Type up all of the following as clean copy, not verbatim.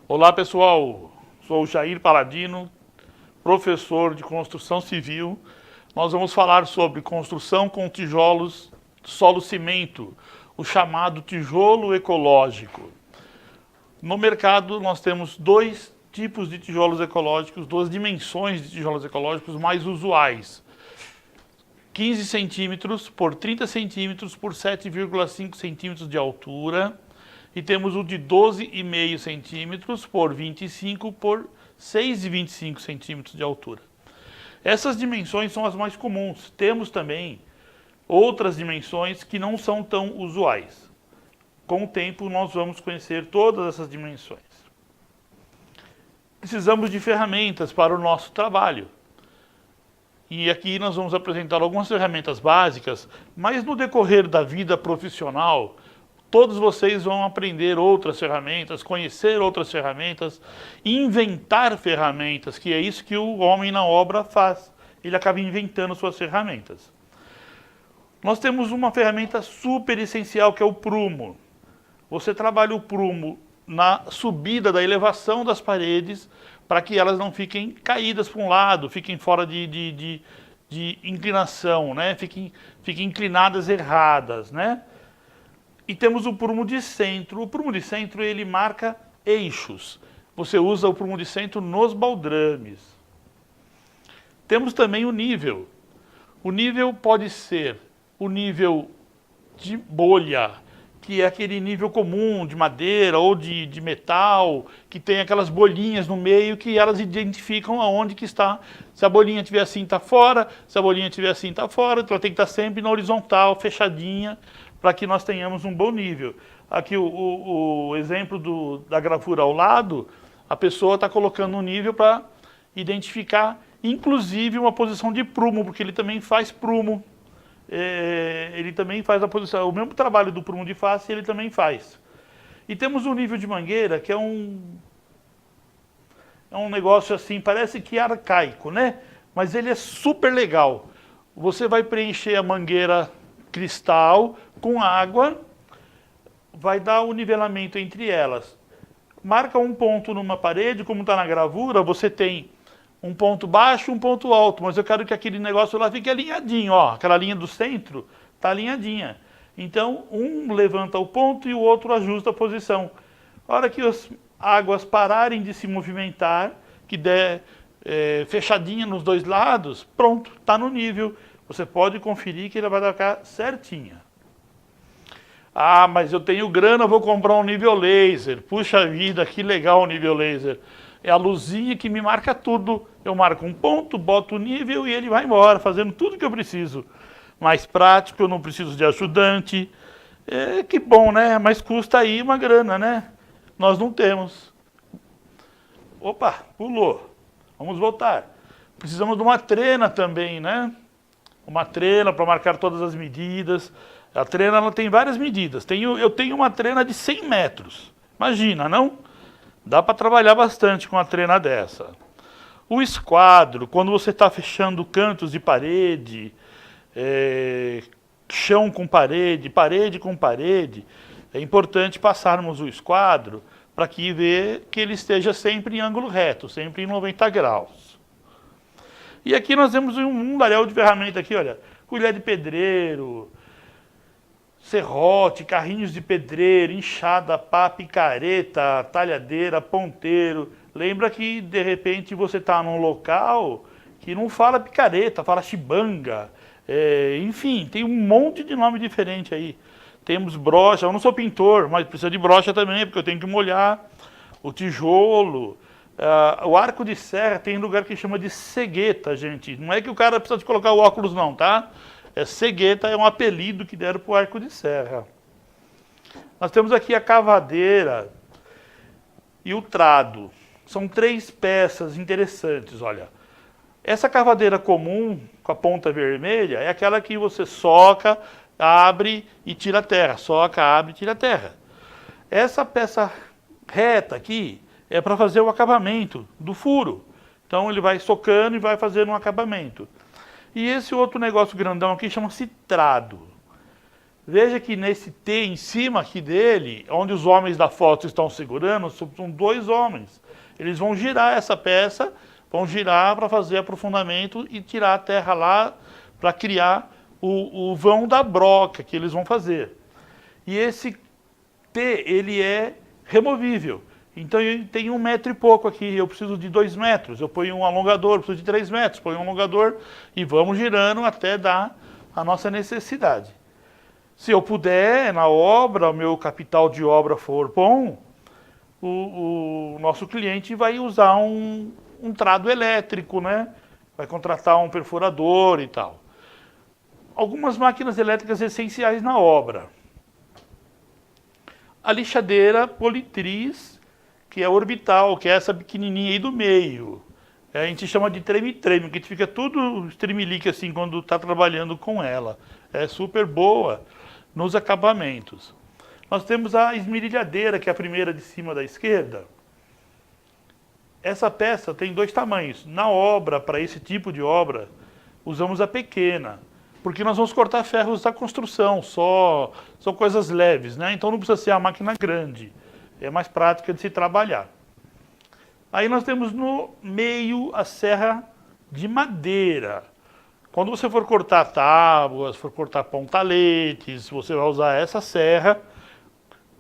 Olá pessoal, sou o Jair Paladino, professor de construção civil. Nós vamos falar sobre construção com tijolos solo cimento, o chamado tijolo ecológico. No mercado nós temos dois tipos de tijolos ecológicos, duas dimensões de tijolos ecológicos mais usuais. 15 centímetros por 30 centímetros por 7,5 centímetros de altura. E temos o de 12,5 centímetros por 25 por 6,25 centímetros de altura. Essas dimensões são as mais comuns. Temos também outras dimensões que não são tão usuais. Com o tempo nós vamos conhecer todas essas dimensões. Precisamos de ferramentas para o nosso trabalho. E aqui nós vamos apresentar algumas ferramentas básicas, mas no decorrer da vida profissional, todos vocês vão aprender outras ferramentas, conhecer outras ferramentas, inventar ferramentas, que é isso que o homem na obra faz. Ele acaba inventando suas ferramentas. Nós temos uma ferramenta super essencial, que é o prumo. Você trabalha o prumo na subida da elevação das paredes, para que elas não fiquem caídas para um lado, fiquem fora de inclinação, né? Fiquem inclinadas erradas, né? E temos o prumo de centro. O prumo de centro, ele marca eixos. Você usa o prumo de centro nos baldrames. Temos também o nível. O nível pode ser o nível de bolha, que é aquele nível comum de madeira ou de metal, que tem aquelas bolinhas no meio que elas identificam aonde que está. Se a bolinha estiver assim, está fora. Se a bolinha estiver assim, está fora. Então ela tem que estar sempre na horizontal, fechadinha, para que nós tenhamos um bom nível. Aqui o exemplo da gravura ao lado, a pessoa está colocando um nível para identificar, inclusive, uma posição de prumo, porque ele também faz prumo. Ele também faz a posição, o mesmo trabalho do prumo de face ele também faz. E temos o nível de mangueira, que é um negócio assim, parece que arcaico, né? Mas ele é super legal. Você vai preencher a mangueira cristal com água, vai dar o nivelamento entre elas. Marca um ponto numa parede, como está na gravura, você tem um ponto baixo e um ponto alto, mas eu quero que aquele negócio lá fique alinhadinho, ó, aquela linha do centro está alinhadinha. Então, um levanta o ponto e o outro ajusta a posição. A hora que as águas pararem de se movimentar, que der fechadinha nos dois lados, pronto, está no nível. Você pode conferir que ele vai ficar certinha. Ah, mas eu tenho grana, vou comprar um nível laser. Puxa vida, que legal o nível laser. É a luzinha que me marca tudo. Eu marco um ponto, boto o nível e ele vai embora, fazendo tudo que eu preciso. Mais prático, eu não preciso de ajudante. Que bom, né? Mas custa aí uma grana, né? Nós não temos. Opa, pulou. Vamos voltar. Precisamos de uma trena também, né? Uma trena para marcar todas as medidas. A trena ela tem várias medidas. Eu tenho uma trena de 100 metros. Imagina, não? Dá para trabalhar bastante com uma trena dessa. O esquadro, quando você está fechando cantos de parede, chão com parede, parede com parede, é importante passarmos o esquadro para que ele esteja sempre em ângulo reto, sempre em 90 graus. E aqui nós temos um mundaréu de ferramenta aqui, olha, colher de pedreiro, serrote, carrinhos de pedreiro, enxada, pá, picareta, talhadeira, ponteiro. Lembra que, de repente, você está num local que não fala picareta, fala chibanga. Enfim, tem um monte de nome diferente aí. Temos brocha, eu não sou pintor, mas precisa de brocha também, porque eu tenho que molhar o tijolo. O arco de serra tem lugar que chama de cegueta, gente. Não é que o cara precisa de colocar o óculos não, tá? Cegueta é um apelido que deram para o arco de serra. Nós temos aqui a cavadeira e o trado. São três peças interessantes, olha. Essa cavadeira comum, com a ponta vermelha, é aquela que você soca, abre e tira a terra. Soca, abre e tira a terra. Essa peça reta aqui é para fazer o acabamento do furo. Então ele vai socando e vai fazendo um acabamento. E esse outro negócio grandão aqui chama-se trado. Veja que nesse T em cima aqui dele, onde os homens da foto estão segurando, são 2 homens. Eles vão girar essa peça, vão girar para fazer aprofundamento e tirar a terra lá para criar o vão da broca que eles vão fazer. E esse T, ele é removível. Então ele tem 1 metro e pouco aqui, eu preciso de 2 metros, eu ponho um alongador, preciso de 3 metros, ponho um alongador e vamos girando até dar a nossa necessidade. Se eu puder, na obra, o meu capital de obra for bom, o nosso cliente vai usar um trado elétrico, né? Vai contratar um perfurador e tal. Algumas máquinas elétricas essenciais na obra. A lixadeira politriz, que é orbital, que é essa pequenininha aí do meio. A gente chama de treme-treme, que fica tudo estremelique assim quando está trabalhando com ela. É super boa nos acabamentos. Nós temos a esmerilhadeira, que é a primeira de cima da esquerda. Essa peça tem 2 tamanhos. Na obra, para esse tipo de obra, usamos a pequena, porque nós vamos cortar ferros da construção, são coisas leves, né? Então não precisa ser a máquina grande, é mais prática de se trabalhar. Aí nós temos no meio a serra de madeira. Quando você for cortar tábuas, for cortar pontaletes, você vai usar essa serra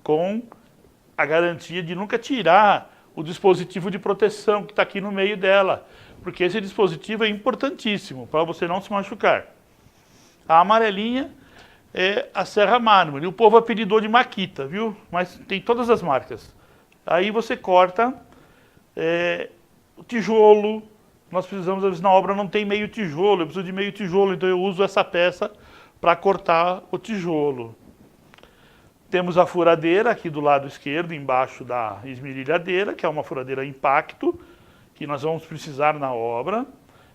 com a garantia de nunca tirar o dispositivo de proteção que está aqui no meio dela, porque esse dispositivo é importantíssimo para você não se machucar. A amarelinha é a serra mármore, o povo apelidou de Makita, viu? Mas tem todas as marcas. Aí você corta o tijolo. Nós precisamos, às vezes na obra não tem meio tijolo, eu preciso de meio tijolo, então eu uso essa peça para cortar o tijolo. Temos a furadeira aqui do lado esquerdo, embaixo da esmerilhadeira, que é uma furadeira impacto, que nós vamos precisar na obra.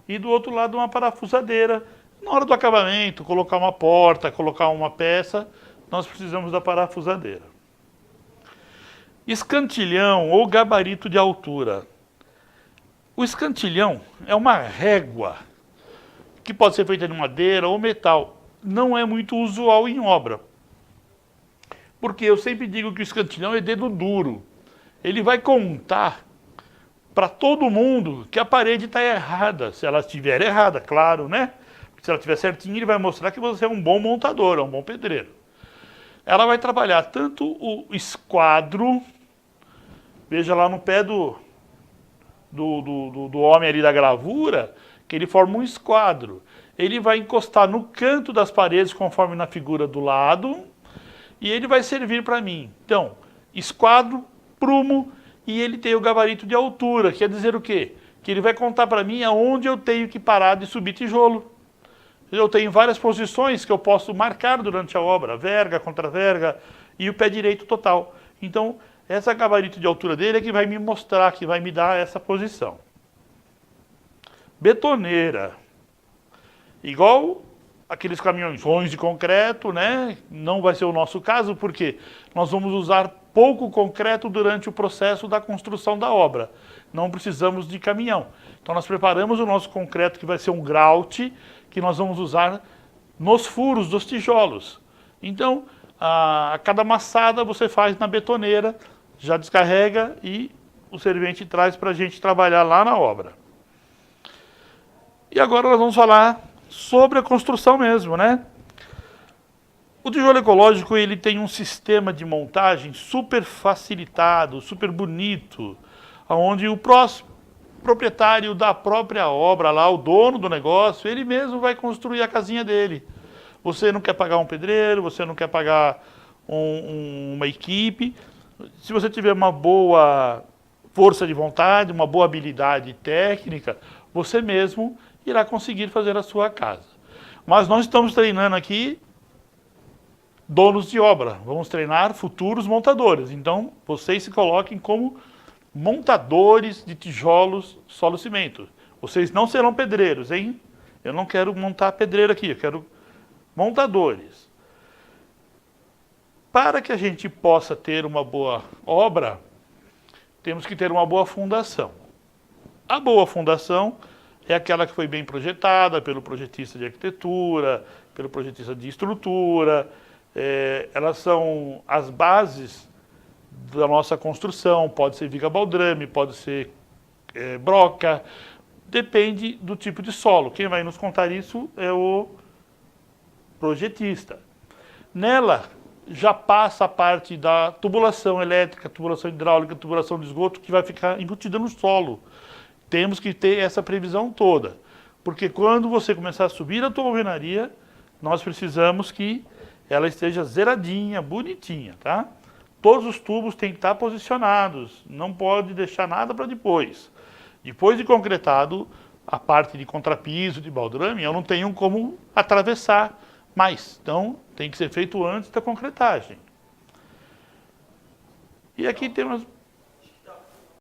E do outro lado uma parafusadeira. Na hora do acabamento, colocar uma porta, colocar uma peça, nós precisamos da parafusadeira. Escantilhão ou gabarito de altura. O escantilhão é uma régua que pode ser feita de madeira ou metal. Não é muito usual em obra. Porque eu sempre digo que o escantilhão é dedo duro. Ele vai contar para todo mundo que a parede está errada. Se ela estiver errada, claro, né? Porque se ela estiver certinha, ele vai mostrar que você é um bom montador, é um bom pedreiro. Ela vai trabalhar tanto o esquadro, veja lá no pé do homem ali da gravura, que ele forma um esquadro. Ele vai encostar no canto das paredes, conforme na figura do lado, e ele vai servir para mim. Então, esquadro, prumo, e ele tem o gabarito de altura, quer dizer o quê? Que ele vai contar para mim aonde eu tenho que parar de subir tijolo. Eu tenho várias posições que eu posso marcar durante a obra, verga, contra-verga e o pé direito total. Então, essa gabarito de altura dele é que vai me mostrar, que vai me dar essa posição. Betoneira. Igual aqueles caminhões de concreto, né? Não vai ser o nosso caso, porque nós vamos usar pouco concreto durante o processo da construção da obra. Não precisamos de caminhão. Então nós preparamos o nosso concreto, que vai ser um grout, que nós vamos usar nos furos dos tijolos. Então, a cada amassada você faz na betoneira, já descarrega e o servente traz para a gente trabalhar lá na obra. E agora nós vamos falar sobre a construção mesmo, né? O tijolo ecológico, ele tem um sistema de montagem super facilitado, super bonito, onde o proprietário da própria obra lá, o dono do negócio, ele mesmo vai construir a casinha dele. Você não quer pagar um pedreiro, você não quer pagar uma equipe. Se você tiver uma boa força de vontade, uma boa habilidade técnica, você mesmo irá conseguir fazer a sua casa. Mas nós estamos treinando aqui donos de obra, vamos treinar futuros montadores. Então, vocês se coloquem como montadores de tijolos, solo, cimento. Vocês não serão pedreiros, hein? Eu não quero montar pedreiro aqui, eu quero montadores. Para que a gente possa ter uma boa obra, temos que ter uma boa fundação. A boa fundação é aquela que foi bem projetada pelo projetista de arquitetura, pelo projetista de estrutura, elas são as bases da nossa construção, pode ser viga baldrame, pode ser broca, depende do tipo de solo. Quem vai nos contar isso é o projetista. Nela já passa a parte da tubulação elétrica, tubulação hidráulica, tubulação de esgoto, que vai ficar embutida no solo. Temos que ter essa previsão toda, porque quando você começar a subir a tua alvenaria, nós precisamos que ela esteja zeradinha, bonitinha, tá? Todos os tubos têm que estar posicionados, não pode deixar nada para depois. Depois de concretado, a parte de contrapiso, de baldrame, eu não tenho como atravessar mais. Então, tem que ser feito antes da concretagem. E aqui temos